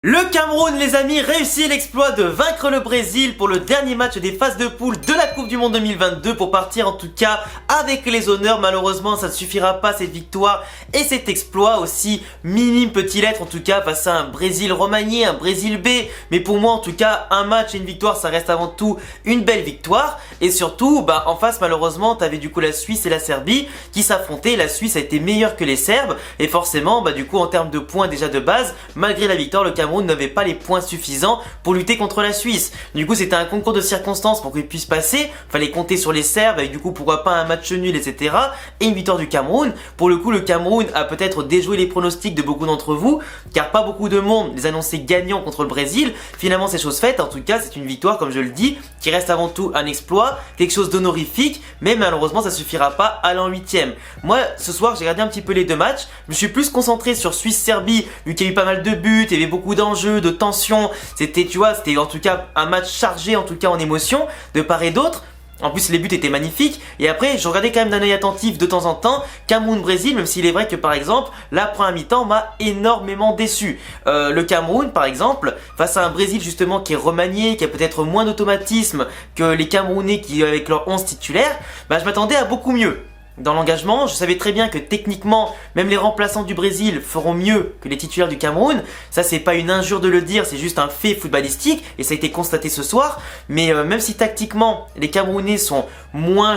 Le Cameroun, les amis, réussit l'exploit de vaincre le Brésil pour le dernier match des phases de poule de la Coupe du Monde 2022 pour partir en tout cas avec les honneurs. Malheureusement, ça ne suffira pas cette victoire et cet exploit aussi minime peut-il être en tout cas face à un Brésil remanié, un Brésil B. Mais pour moi en tout cas, un match et une victoire, ça reste avant tout une belle victoire. Et surtout, en face malheureusement, t'avais du coup la Suisse et la Serbie qui s'affrontaient. La Suisse a été meilleure que les Serbes et forcément, du coup en termes de points déjà de base, malgré la victoire, le Cameroun n'avait pas les points suffisants pour lutter contre la Suisse. Du coup c'était un concours de circonstances pour qu'il puisse passer, fallait compter sur les Serbes avec du coup pourquoi pas un match nul etc. et une victoire du Cameroun. Pour le coup le Cameroun a peut-être déjoué les pronostics de beaucoup d'entre vous car pas beaucoup de monde les annonçait gagnants contre le Brésil. Finalement c'est chose faite, en tout cas c'est une victoire comme je le dis qui reste avant tout un exploit, quelque chose d'honorifique, mais malheureusement ça suffira pas à aller en huitième. Moi ce soir j'ai regardé un petit peu les deux matchs, je me suis plus concentré sur Suisse-Serbie vu qu'il y a eu pas mal de buts, il y avait beaucoup d'enjeux, de tension, c'était c'était en tout cas un match chargé en tout cas en émotion de part et d'autre. En plus les buts étaient magnifiques et après je regardais quand même d'un œil attentif de temps en temps Cameroun-Brésil, même s'il est vrai que par exemple la première mi-temps m'a énormément déçu. Le Cameroun par exemple face à un Brésil justement qui est remanié, qui a peut-être moins d'automatisme que les Camerounais qui avec leurs 11 titulaires, je m'attendais à beaucoup mieux. Dans l'engagement, je savais très bien que techniquement, même les remplaçants du Brésil feront mieux que les titulaires du Cameroun. Ça, c'est pas une injure de le dire, c'est juste un fait footballistique et ça a été constaté ce soir. Mais même si tactiquement, les Camerounais sont moins,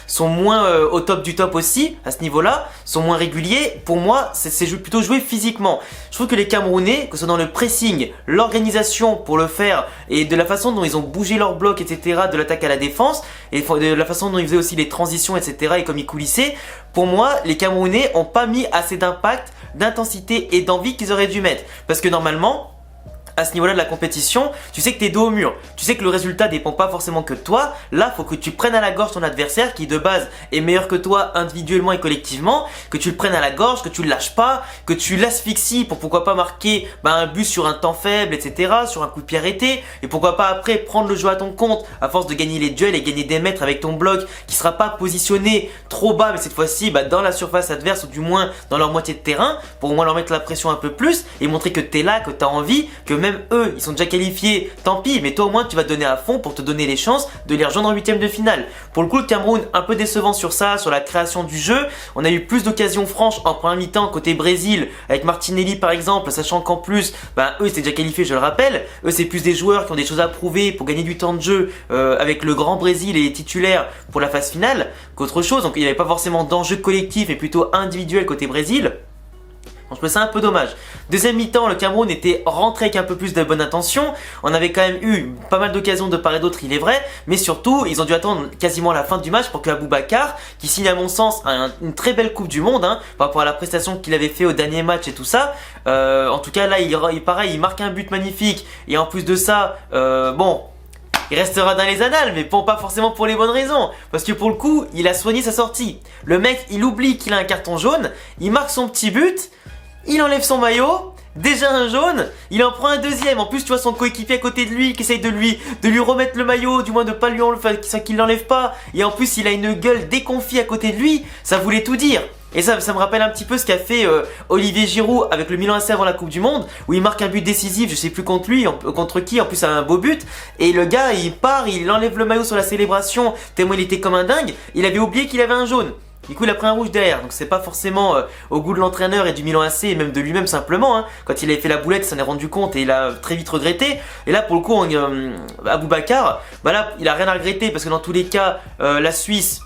sont moins au top du top aussi, à ce niveau-là, sont moins réguliers, pour moi, c'est plutôt jouer physiquement. Je trouve que les Camerounais, que ce soit dans le pressing, l'organisation pour le faire et de la façon dont ils ont bougé leur bloc, etc., de l'attaque à la défense, et de la façon dont ils faisaient aussi les transitions, etc., et comme ils coulissaient, pour moi, les Camerounais ont pas mis assez d'impact, d'intensité et d'envie qu'ils auraient dû mettre. Parce que normalement, à ce niveau-là de la compétition, tu sais que t'es dos au mur. Tu sais que le résultat dépend pas forcément que de toi. Là, faut que tu prennes à la gorge ton adversaire qui de base est meilleur que toi individuellement et collectivement, que tu le prennes à la gorge, que tu le lâches pas, que tu l'asphyxies pour pourquoi pas marquer un but sur un temps faible, etc., sur un coup de pied arrêté, et pourquoi pas après prendre le jeu à ton compte à force de gagner les duels et gagner des mètres avec ton bloc qui sera pas positionné trop bas, mais cette fois-ci dans la surface adverse ou du moins dans leur moitié de terrain, pour au moins leur mettre la pression un peu plus et montrer que t'es là, que t'as envie, que même eux, ils sont déjà qualifiés, tant pis, mais toi au moins tu vas te donner à fond pour te donner les chances de les rejoindre en huitième de finale. Pour le coup, le Cameroun, un peu décevant sur ça, sur la création du jeu. On a eu plus d'occasions franches en première mi-temps côté Brésil, avec Martinelli par exemple, sachant qu'en plus, eux c'était déjà qualifiés, je le rappelle. Eux c'est plus des joueurs qui ont des choses à prouver pour gagner du temps de jeu avec le grand Brésil et les titulaires pour la phase finale qu'autre chose. Donc il n'y avait pas forcément d'enjeu collectif mais plutôt individuel côté Brésil. Donc je trouve ça un peu dommage. Deuxième mi-temps, le Cameroun était rentré avec un peu plus de bonne intention. On avait quand même eu pas mal d'occasions de part et d'autre, il est vrai. Mais surtout, ils ont dû attendre quasiment la fin du match pour que Aboubacar, qui signe à mon sens une très belle Coupe du Monde, par rapport à la prestation qu'il avait fait au dernier match et tout ça. En tout cas là, il marque un but magnifique. Et en plus de ça, il restera dans les annales, mais pas forcément pour les bonnes raisons. Parce que pour le coup, il a soigné sa sortie. Le mec, il oublie qu'il a un carton jaune, il marque son petit but, il enlève son maillot, déjà un jaune, il en prend un deuxième. En plus, tu vois son coéquipier à côté de lui qui essaye de lui remettre le maillot, du moins de pas lui enlever, qu'il l'enlève pas. Et en plus, il a une gueule déconfie à côté de lui, ça voulait tout dire. Et ça me rappelle un petit peu ce qu'a fait Olivier Giroud avec le Milan AC avant la Coupe du Monde, où il marque un but décisif, je sais plus contre lui, contre qui, en plus un beau but, et le gars il part, il enlève le maillot sur la célébration, tellement il était comme un dingue, il avait oublié qu'il avait un jaune. Du coup il a pris un rouge derrière, donc c'est pas forcément au goût de l'entraîneur et du Milan AC et même de lui-même simplement. Quand il avait fait la boulette, il s'en est rendu compte et il a très vite regretté. Et là pour le coup, Aboubacar, là il a rien à regretter parce que dans tous les cas, la Suisse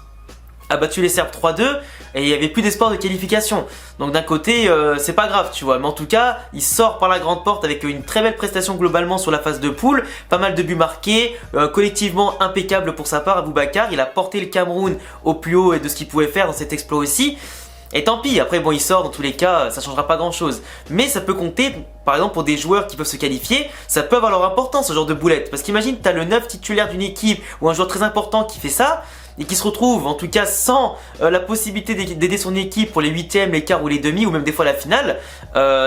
a battu les Serbes 3-2 et il n'y avait plus d'espoir de qualification. Donc d'un côté, c'est pas grave, tu vois. Mais en tout cas, il sort par la grande porte avec une très belle prestation globalement sur la phase de poule. Pas mal de buts marqués, collectivement impeccable pour sa part. Aboubacar, il a porté le Cameroun au plus haut et de ce qu'il pouvait faire dans cet exploit aussi. Et tant pis, après il sort, dans tous les cas, ça changera pas grand chose. Mais ça peut compter, par exemple pour des joueurs qui peuvent se qualifier, ça peut avoir leur importance ce genre de boulette. Parce qu'imagine, t'as le 9 titulaire d'une équipe ou un joueur très important qui fait ça, et qui se retrouve en tout cas sans la possibilité d'aider son équipe pour les huitièmes, les quarts ou les demi, ou même des fois la finale,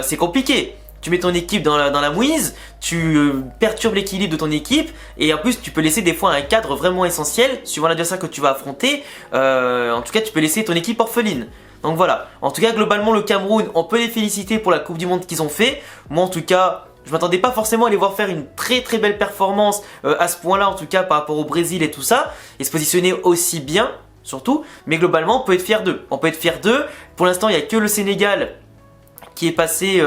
c'est compliqué. Tu mets ton équipe dans la mouise, tu perturbes l'équilibre de ton équipe et en plus tu peux laisser des fois un cadre vraiment essentiel suivant l'adversaire que tu vas affronter. En tout cas tu peux laisser ton équipe orpheline. Donc voilà, en tout cas globalement le Cameroun, on peut les féliciter pour la Coupe du Monde qu'ils ont fait. Moi en tout cas, je m'attendais pas forcément à les voir faire une très très belle performance à ce point là, en tout cas par rapport au Brésil et tout ça, et se positionner aussi bien surtout, mais globalement on peut être fier d'eux. On peut être fier d'eux. Pour l'instant il n'y a que le Sénégal qui est passé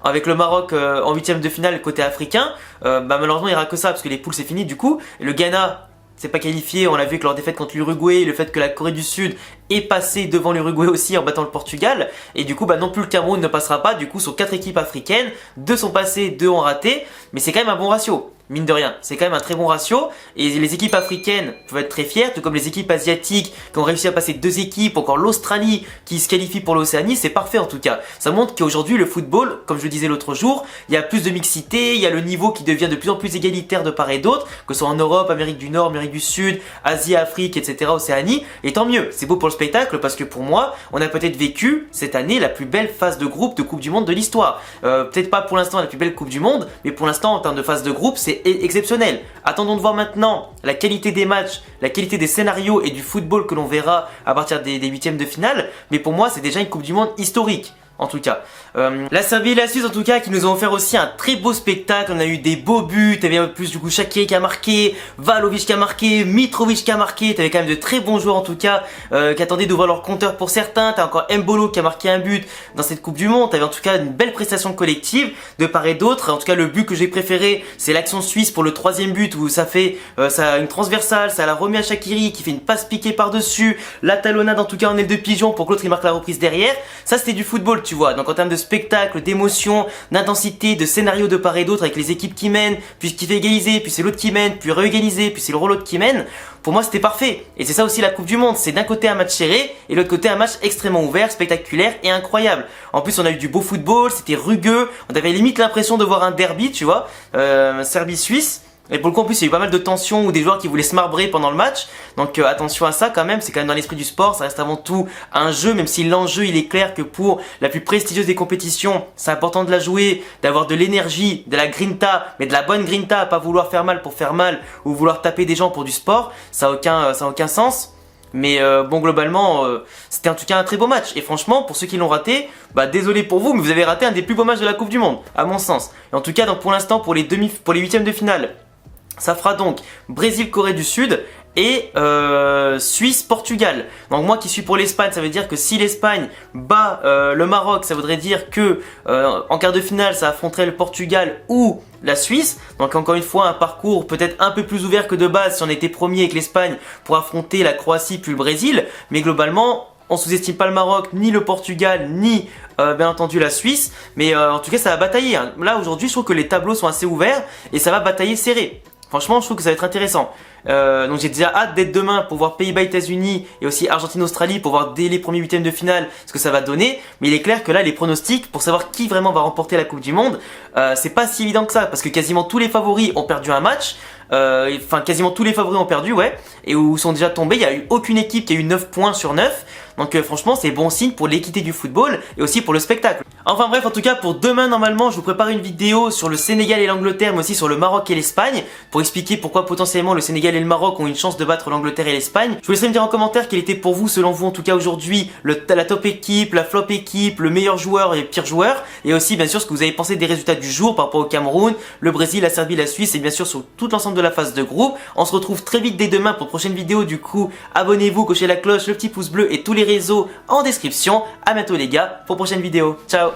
avec le Maroc en huitième de finale côté africain. Malheureusement il n'y aura que ça parce que les poules c'est fini du coup. Et le Ghana c'est pas qualifié, on l'a vu avec leur défaite contre l'Uruguay, le fait que la Corée du Sud est passée devant l'Uruguay aussi en battant le Portugal, et du coup non plus le Cameroun ne passera pas. Du coup sur 4 équipes africaines, 2 sont passées, 2 ont raté, mais c'est quand même un bon ratio. Mine de rien, c'est quand même un très bon ratio, et les équipes africaines peuvent être très fières, tout comme les équipes asiatiques qui ont réussi à passer 2 équipes, encore l'Australie qui se qualifie pour l'Océanie. C'est parfait en tout cas. Ça montre qu'aujourd'hui le football, comme je le disais l'autre jour, il y a plus de mixité, il y a le niveau qui devient de plus en plus égalitaire de part et d'autre, que ce soit en Europe, Amérique du Nord, Amérique du Sud, Asie, Afrique, etc., Océanie, et tant mieux, c'est beau pour le spectacle parce que pour moi, on a peut-être vécu cette année la plus belle phase de groupe de Coupe du Monde de l'histoire. Peut-être pas pour l'instant la plus belle Coupe du Monde, mais pour l'instant en termes de phase de groupe, c'est exceptionnel. Attendons de voir maintenant la qualité des matchs, la qualité des scénarios et du football que l'on verra à partir des huitièmes de finale, mais pour moi c'est déjà une Coupe du Monde historique. En tout cas, la Serbie et la Suisse en tout cas qui nous ont offert aussi un très beau spectacle. On a eu des beaux buts, t'avais en plus du coup Shaqiri qui a marqué, Vlahovic qui a marqué, Mitrovic qui a marqué, t'avais quand même de très bons joueurs en tout cas qui attendaient d'ouvrir leur compteur pour certains. T'as encore Mbolo qui a marqué un but dans cette Coupe du Monde. T'avais en tout cas une belle prestation collective de part et d'autre. En tout cas le but que j'ai préféré c'est l'action suisse pour le 3e but où ça fait ça une transversale, ça l'a remis à Shaqiri qui fait une passe piquée par dessus, la talonnade en tout cas en aile de pigeon pour que l'autre il marque la reprise derrière. Ça c'était du football tu vois. Donc en termes de spectacle, d'émotion, d'intensité, de scénario de part et d'autre avec les équipes qui mènent, puis qui fait égaliser, puis c'est l'autre qui mène, puis réégaliser, puis c'est le l'autre qui mène, pour moi c'était parfait. Et c'est ça aussi la Coupe du Monde, c'est d'un côté un match serré et de l'autre côté un match extrêmement ouvert, spectaculaire et incroyable. En plus on a eu du beau football, c'était rugueux, on avait limite l'impression de voir un derby tu vois, Serbie-Suisse. Et pour le coup en plus il y a eu pas mal de tensions ou des joueurs qui voulaient se marbrer pendant le match. Donc attention à ça quand même, c'est quand même dans l'esprit du sport, ça reste avant tout un jeu, même si l'enjeu il est clair que pour la plus prestigieuse des compétitions, c'est important de la jouer, d'avoir de l'énergie, de la grinta, mais de la bonne grinta, pas vouloir faire mal pour faire mal ou vouloir taper des gens pour du sport, ça a aucun sens. Mais bon globalement c'était en tout cas un très beau match. Et franchement pour ceux qui l'ont raté, désolé pour vous mais vous avez raté un des plus beaux matchs de la Coupe du Monde à mon sens. Et en tout cas donc pour l'instant pour les huitièmes de finale, ça fera donc Brésil-Corée du Sud et Suisse-Portugal. Donc moi qui suis pour l'Espagne, ça veut dire que si l'Espagne bat le Maroc, ça voudrait dire que en quart de finale ça affronterait le Portugal ou la Suisse. Donc encore une fois un parcours peut-être un peu plus ouvert que de base si on était premier avec l'Espagne pour affronter la Croatie puis le Brésil. Mais globalement on sous-estime pas le Maroc, ni le Portugal, ni bien entendu la Suisse. Mais en tout cas ça va batailler hein. Là aujourd'hui je trouve que les tableaux sont assez ouverts et ça va batailler serré. Franchement, je trouve que ça va être intéressant. Donc j'ai déjà hâte d'être demain pour voir Pays-Bas-États-Unis et aussi Argentine-Australie pour voir dès les premiers huitièmes de finale ce que ça va donner. Mais il est clair que là, les pronostics pour savoir qui vraiment va remporter la Coupe du Monde, c'est pas si évident que ça parce que quasiment tous les favoris ont perdu un match. Enfin, quasiment tous les favoris ont perdu, ouais. Et où sont déjà tombés, il n'y a eu aucune équipe qui a eu 9 points sur 9. Donc franchement c'est bon signe pour l'équité du football et aussi pour le spectacle. Enfin bref en tout cas pour demain normalement je vous prépare une vidéo sur le Sénégal et l'Angleterre mais aussi sur le Maroc et l'Espagne pour expliquer pourquoi potentiellement le Sénégal et le Maroc ont une chance de battre l'Angleterre et l'Espagne. Je vous laisserai me dire en commentaire quel était pour vous selon vous en tout cas aujourd'hui la top équipe, la flop équipe, le meilleur joueur et le pire joueur et aussi bien sûr ce que vous avez pensé des résultats du jour par rapport au Cameroun, le Brésil, la Serbie, la Suisse et bien sûr sur tout l'ensemble de la phase de groupe. On se retrouve très vite dès demain pour une prochaine vidéo du coup abonnez-vous, cochez la cloche, le petit pouce bleu et tous les réseaux en description. À bientôt les gars pour une prochaine vidéo. Ciao.